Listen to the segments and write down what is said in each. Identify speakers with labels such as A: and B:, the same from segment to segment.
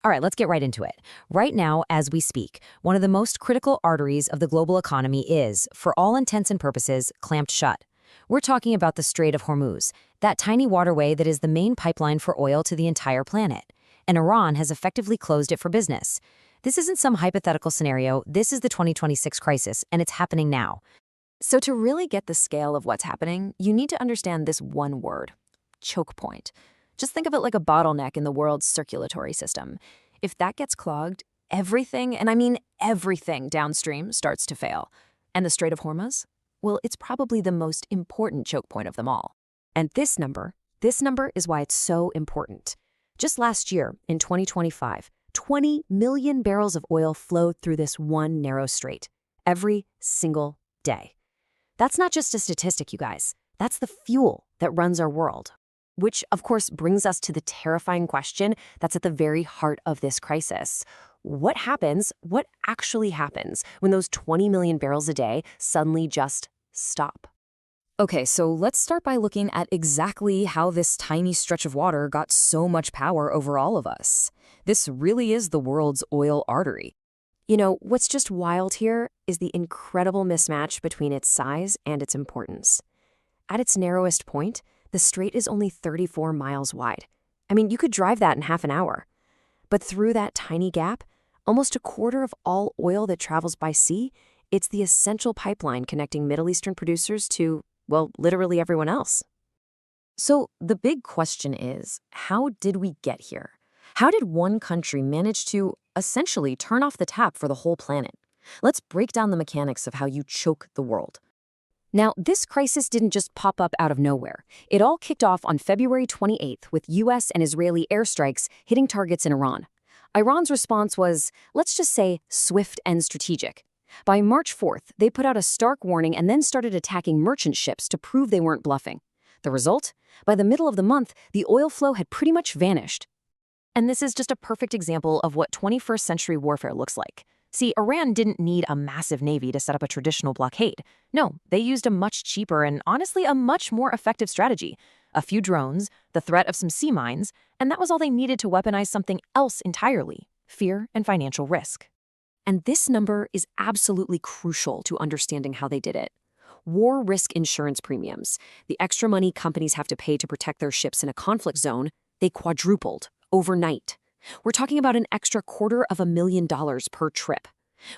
A: All right, let's get right into it. Right now, as we speak, one of the most critical arteries of the global economy is, for all intents and purposes, clamped shut. We're talking about the Strait of Hormuz, that tiny waterway that is the main pipeline for oil to the entire planet. And Iran has effectively closed it for business. This isn't some hypothetical scenario, this is the 2026 crisis, and it's happening now.
B: So to really get the scale of what's happening, you need to understand this one word: choke point. Just think of it like a bottleneck in the world's circulatory system. If that gets clogged, everything, and I mean everything downstream, starts to fail. And the Strait of Hormuz? Well, it's probably the most important choke point of them all. And this number is why it's so important. Just last year, in 2025, 20 million barrels of oil flowed through this one narrow strait every single day. That's not just a statistic, you guys. That's the fuel that runs our world. Which, of course, brings us to the terrifying question that's at the very heart of this crisis. What actually happens when those 20 million barrels a day suddenly just stop?
C: Okay, so let's start by looking at exactly how this tiny stretch of water got so much power over all of us. This really is the world's oil artery.
B: You know, what's just wild here is the incredible mismatch between its size and its importance. At its narrowest point, the strait is only 34 miles wide. I mean, you could drive that in half an hour. But through that tiny gap, almost a quarter of all oil that travels by sea, it's the essential pipeline connecting Middle Eastern producers to, well, literally everyone else.
C: So the big question is, how did we get here? How did one country manage to essentially turn off the tap for the whole planet? Let's break down the mechanics of how you choke the world. Now, this crisis didn't just pop up out of nowhere. It all kicked off on February 28th with U.S. and Israeli airstrikes hitting targets in Iran. Iran's response was, let's just say, swift and strategic. By March 4th, they put out a stark warning and then started attacking merchant ships to prove they weren't bluffing. The result? By the middle of the month, the oil flow had pretty much vanished. And this is just a perfect example of what 21st century warfare looks like. See, Iran didn't need a massive navy to set up a traditional blockade. No, they used a much cheaper and honestly a much more effective strategy. A few drones, the threat of some sea mines, and that was all they needed to weaponize something else entirely: fear and financial risk. And this number is absolutely crucial to understanding how they did it. War risk insurance premiums, the extra money companies have to pay to protect their ships in a conflict zone, they quadrupled overnight. We're talking about an extra $250,000 per trip.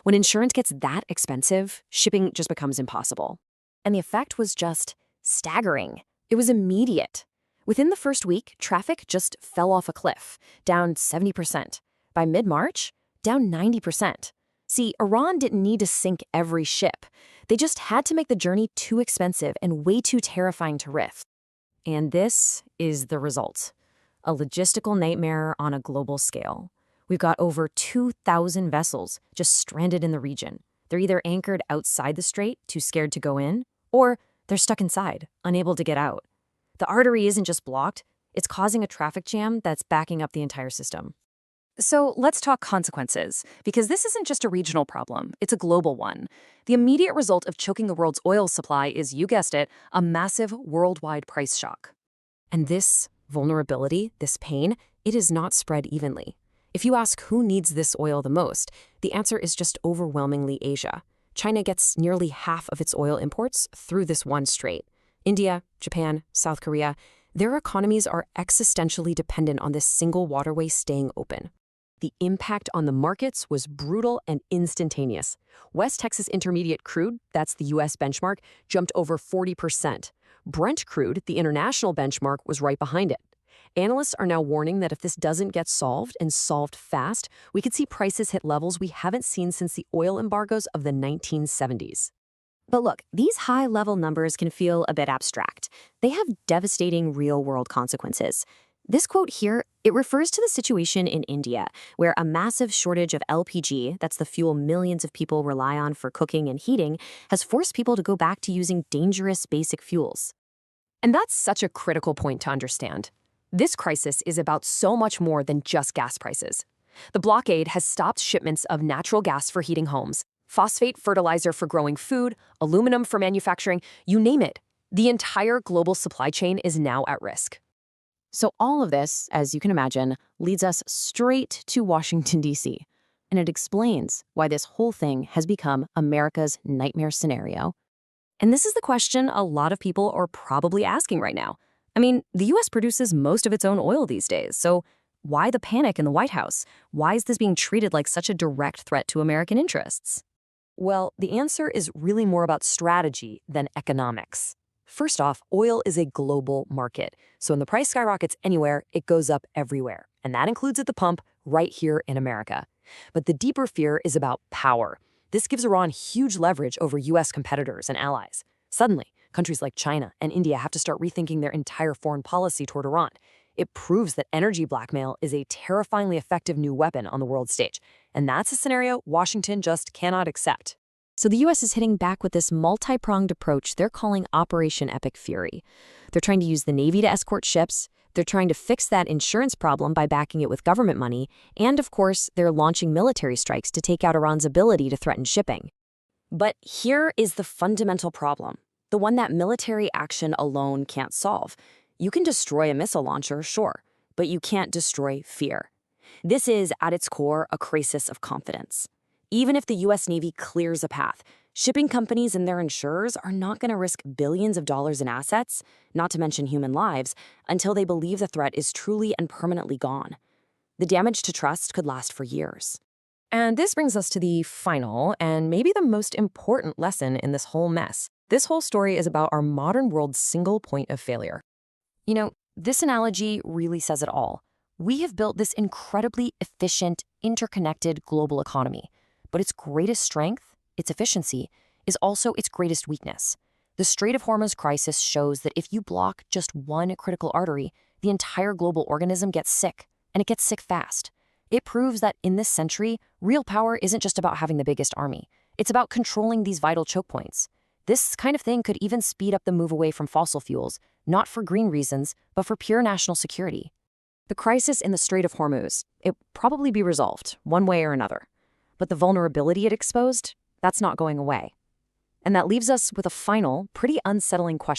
C: When insurance gets that expensive, shipping just becomes impossible. And the effect was just staggering. It was immediate. Within the first week, traffic just fell off a cliff, down 70%. By mid-March, down 90%. See, Iran didn't need to sink every ship. They just had to make the journey too expensive and way too terrifying to risk. And this is the result. A logistical nightmare on a global scale. We've got over 2,000 vessels just stranded in the region. They're either anchored outside the strait, too scared to go in, or they're stuck inside, unable to get out. The artery isn't just blocked, it's causing a traffic jam that's backing up the entire system.
B: So let's talk consequences, because this isn't just a regional problem, it's a global one. The immediate result of choking the world's oil supply is, you guessed it, a massive worldwide price shock. And this vulnerability, this pain, it is not spread evenly. If you ask who needs this oil the most, the answer is just overwhelmingly Asia. China gets nearly half of its oil imports through this one strait. India, Japan, South Korea, their economies are existentially dependent on this single waterway staying open. The impact on the markets was brutal and instantaneous. West Texas Intermediate crude, that's the U.S. benchmark, jumped over 40%. Brent crude, the international benchmark, was right behind it. Analysts are now warning that if this doesn't get solved, and solved fast, we could see prices hit levels we haven't seen since the oil embargoes of the 1970s.
A: But look, these high-level numbers can feel a bit abstract. They have devastating real-world consequences. This quote here, it refers to the situation in India, where a massive shortage of LPG, that's the fuel millions of people rely on for cooking and heating, has forced people to go back to using dangerous basic fuels.
B: And that's such a critical point to understand. This crisis is about so much more than just gas prices. The blockade has stopped shipments of natural gas for heating homes, phosphate fertilizer for growing food, aluminum for manufacturing, you name it. The entire global supply chain is now at risk.
C: So all of this, as you can imagine, leads us straight to Washington, D.C. And it explains why this whole thing has become America's nightmare scenario.
B: And this is the question a lot of people are probably asking right now. I mean, the US produces most of its own oil these days, so why the panic in the White House? Why is this being treated like such a direct threat to American interests?
A: Well, the answer is really more about strategy than economics. First off, oil is a global market, so when the price skyrockets anywhere, it goes up everywhere, and that includes at the pump right here in America. But the deeper fear is about power. This gives Iran huge leverage over U.S. competitors and allies. Suddenly, countries like China and India have to start rethinking their entire foreign policy toward Iran. It proves that energy blackmail is a terrifyingly effective new weapon on the world stage, and that's a scenario Washington just cannot accept.
C: So the U.S. is hitting back with this multi-pronged approach they're calling Operation Epic Fury. They're trying to use the Navy to escort ships, they're trying to fix that insurance problem by backing it with government money, and of course, they're launching military strikes to take out Iran's ability to threaten shipping.
A: But here is the fundamental problem, the one that military action alone can't solve. You can destroy a missile launcher, sure, but you can't destroy fear. This is, at its core, a crisis of confidence. Even if the U.S. Navy clears a path, shipping companies and their insurers are not going to risk billions of dollars in assets, not to mention human lives, until they believe the threat is truly and permanently gone. The damage to trust could last for years.
B: And this brings us to the final and maybe the most important lesson in this whole mess. This whole story is about our modern world's single point of failure.
A: You know, this analogy really says it all. We have built this incredibly efficient, interconnected global economy, but its greatest strength, its efficiency, is also its greatest weakness. The Strait of Hormuz crisis shows that if you block just one critical artery, the entire global organism gets sick, and it gets sick fast. It proves that in this century, real power isn't just about having the biggest army. It's about controlling these vital choke points. This kind of thing could even speed up the move away from fossil fuels, not for green reasons, but for pure national security. The crisis in the Strait of Hormuz, it will probably be resolved, one way or another. But the vulnerability it exposed, that's not going away. And that leaves us with a final, pretty unsettling question.